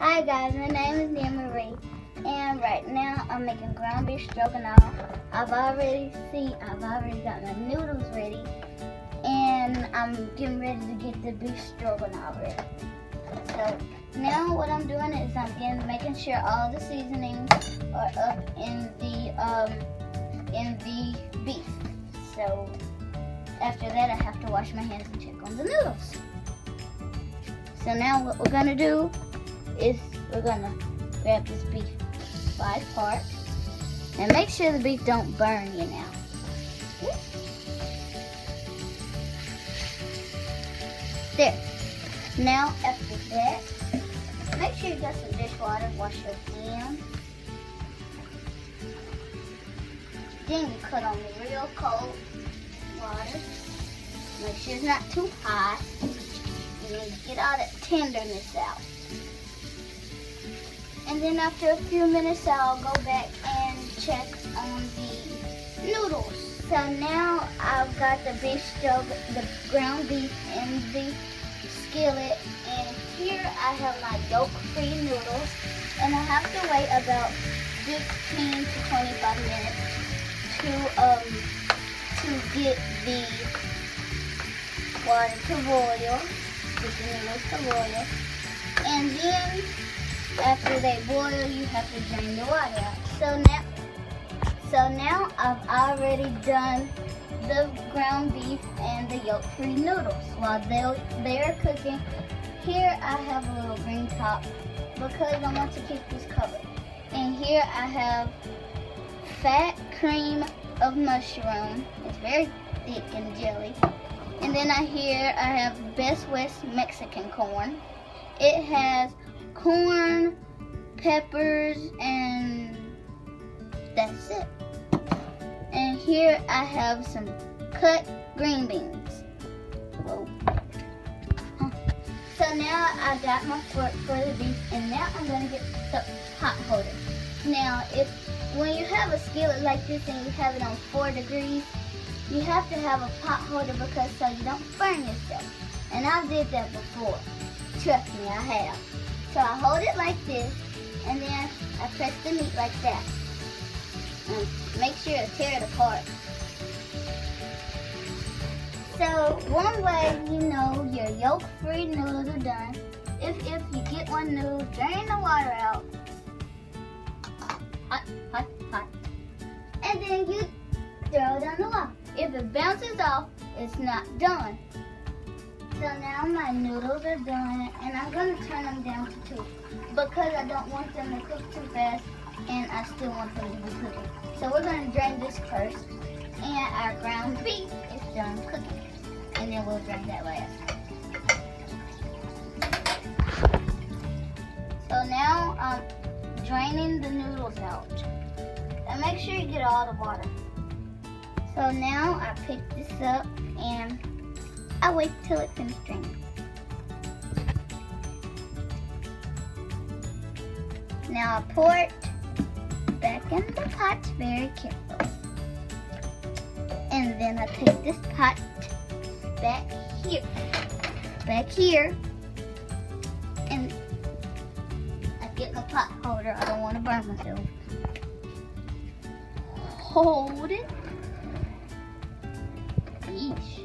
Hi guys, my name is Nia Marie, and right now I'm making ground beef stroganoff. I've already got my noodles ready, and I'm getting ready to get the beef stroganoff ready. So now what I'm doing is I'm making sure all the seasonings are up in the beef. So after that, I have to wash my hands and check on the noodles. So now what we're gonna do is we're gonna grab this beef by part and make sure the beef don't burn you now. There. Now after that, make sure you got some dishwater, wash your hands. Then you cut on the real cold water. Make sure it's not too hot. And then get all that tenderness out. And then after a few minutes, I'll go back and check on the noodles. So now I've got the ground beef in the skillet, and here I have my yolk-free noodles, and I have to wait about 15 to 25 minutes to get the water to boil, get the noodles to boil, and then after they boil, you have to drain the water out. So now I've already done the ground beef and the yolk-free noodles. While they're cooking, here I have a little green top because I want to keep this covered. And here I have fat cream of mushroom. It's very thick and jelly. And then here I have Best West Mexican corn. It has corn, peppers, and that's it. And here I have some cut green beans. Whoa. So now I got my fork for the beef, and now I'm gonna get the pot holder. Now, when you have a skillet like this and you have it on 4 degrees, you have to have a pot holder because so you don't burn yourself. And I did that before. Trust me, I have. So I hold it like this, and then I press the meat like that. And make sure to tear it apart. So one way you know your yolk-free noodles are done, if you get one noodle, drain the water out. Hot, hot, hot. And then you throw it on the wall. If it bounces off, it's not done. So now my noodles are done, and I'm going to turn them down to 2 because I don't want them to cook too fast, and I still want them to be cooking. So we're going to drain this first, and our ground beef is done cooking, and then we'll drain that last. So now I'm draining the noodles out, and make sure you get all the water. So now I pick this up, and I wait till it finishes draining. Now I pour it back in the pot very carefully. And then I take this pot back here, and I get my pot holder. I don't want to burn myself. Hold it. Yeesh.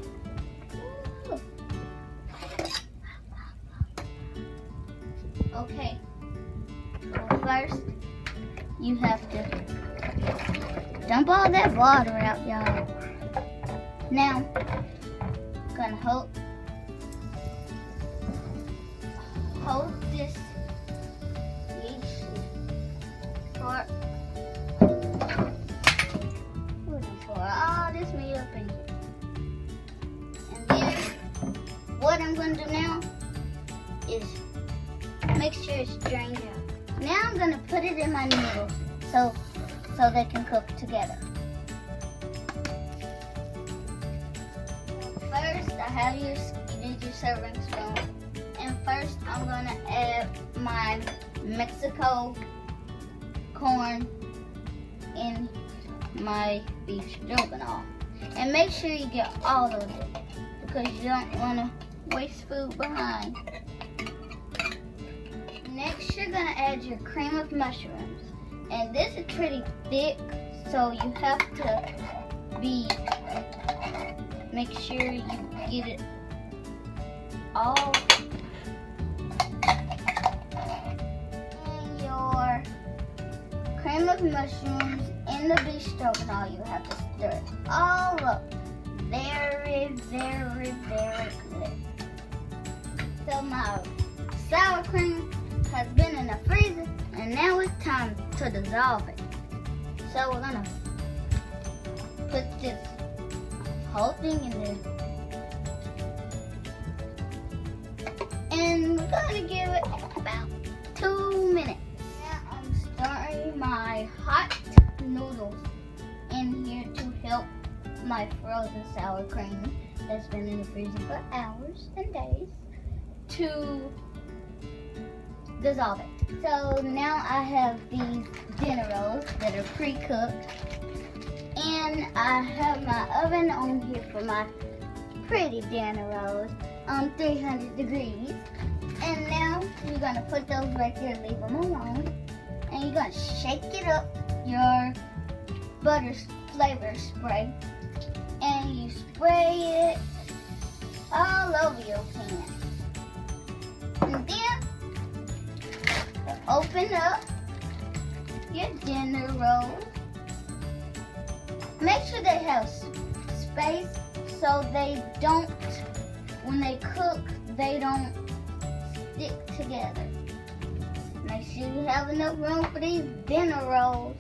Okay, so first you have to dump all that water out, y'all. Now, I'm gonna hold this for all this meat up in here. And then what I'm gonna do now is make sure it's drained out. Now I'm gonna put it in my noodles so they can cook together. First, I have you need your serving spoon, and first I'm gonna add my Mexico corn in my beef stroganoff, and make sure you get all of it because you don't want to waste food behind. Next, Next, you're gonna add your cream of mushrooms. And this is pretty thick, so you have to make sure you get it all. And your cream of mushrooms in the beef stroganoff, you have to stir it all up. Very, very, very good. So my sour cream has been in the freezer, and now it's time to dissolve it. So we're gonna put this whole thing in there. And we're gonna give it about 2 minutes. Now I'm starting my hot noodles in here to help my frozen sour cream that's been in the freezer for hours and days to dissolve it. So now I have these dinner rolls that are pre-cooked, and I have my oven on here for my pretty dinner rolls on 300 degrees. And now you're gonna put those right there, leave them alone, and you're gonna shake it up, your butter flavor spray, and you spray it all over your pan. And then open up your dinner rolls. Make sure they have space so they don't, when they cook, they don't stick together. Make sure you have enough room for these dinner rolls.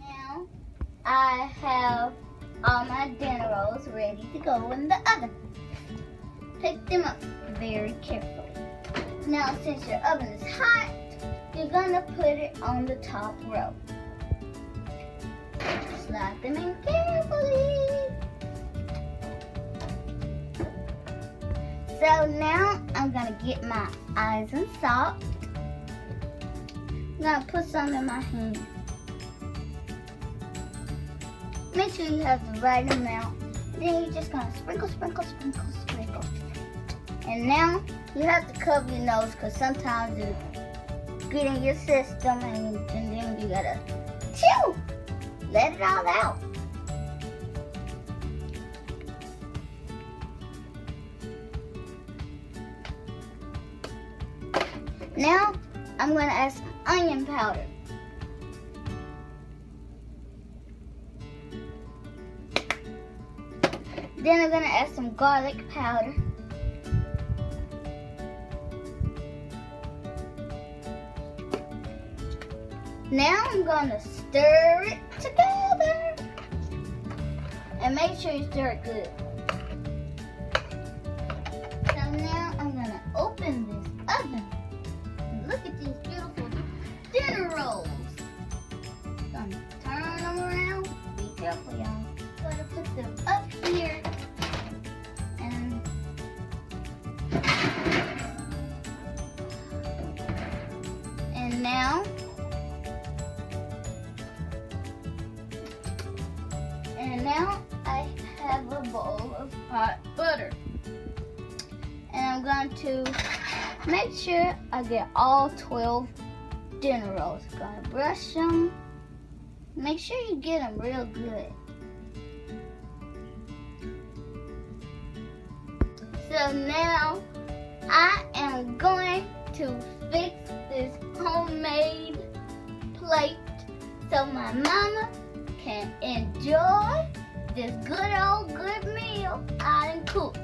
Now I have all my dinner rolls ready to go in the oven. Pick them up very carefully. Now since your oven is hot, you're gonna put it on the top row. Slide them in carefully. So now I'm gonna get my eyes and salt. I'm gonna put some in my hand. Make sure you have the right amount. Then you're just gonna sprinkle, sprinkle, sprinkle, sprinkle. And now you have to cover your nose because sometimes it get in your system and then you gotta chew. Let it all out. Now I'm gonna add some onion powder. Then I'm gonna add some garlic powder. Now I'm gonna stir it together. And make sure you stir it good. So now I'm gonna open this oven. And look at these beautiful dinner rolls. Gonna turn them around. Be careful, y'all. Gonna put them up here. And now I have a bowl of hot butter. And I'm going to make sure I get all 12 dinner rolls. Gonna brush them. Make sure you get them real good. So now I am going to fix this homemade plate so my mama can enjoy this good meal I done cooked.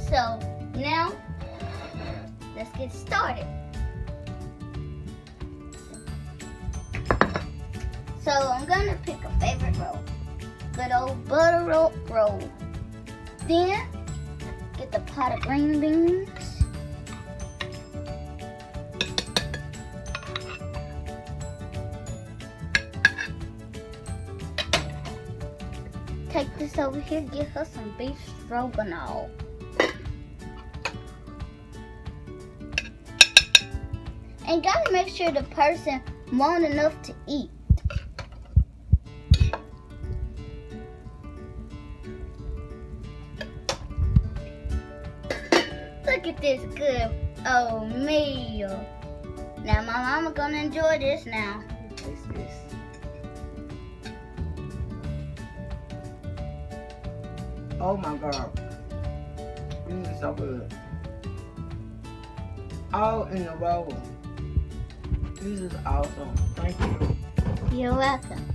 So now let's get started. So I'm gonna pick a favorite roll. Good old butter roll. Then get the pot of green beans. Take this over here, get her some beef stroganoff. And gotta make sure the person want enough to eat. Look at this good meal. Now my mama gonna enjoy this now. Taste this. Oh my God. This is so good. All in a row. This is awesome. Thank you. You're welcome.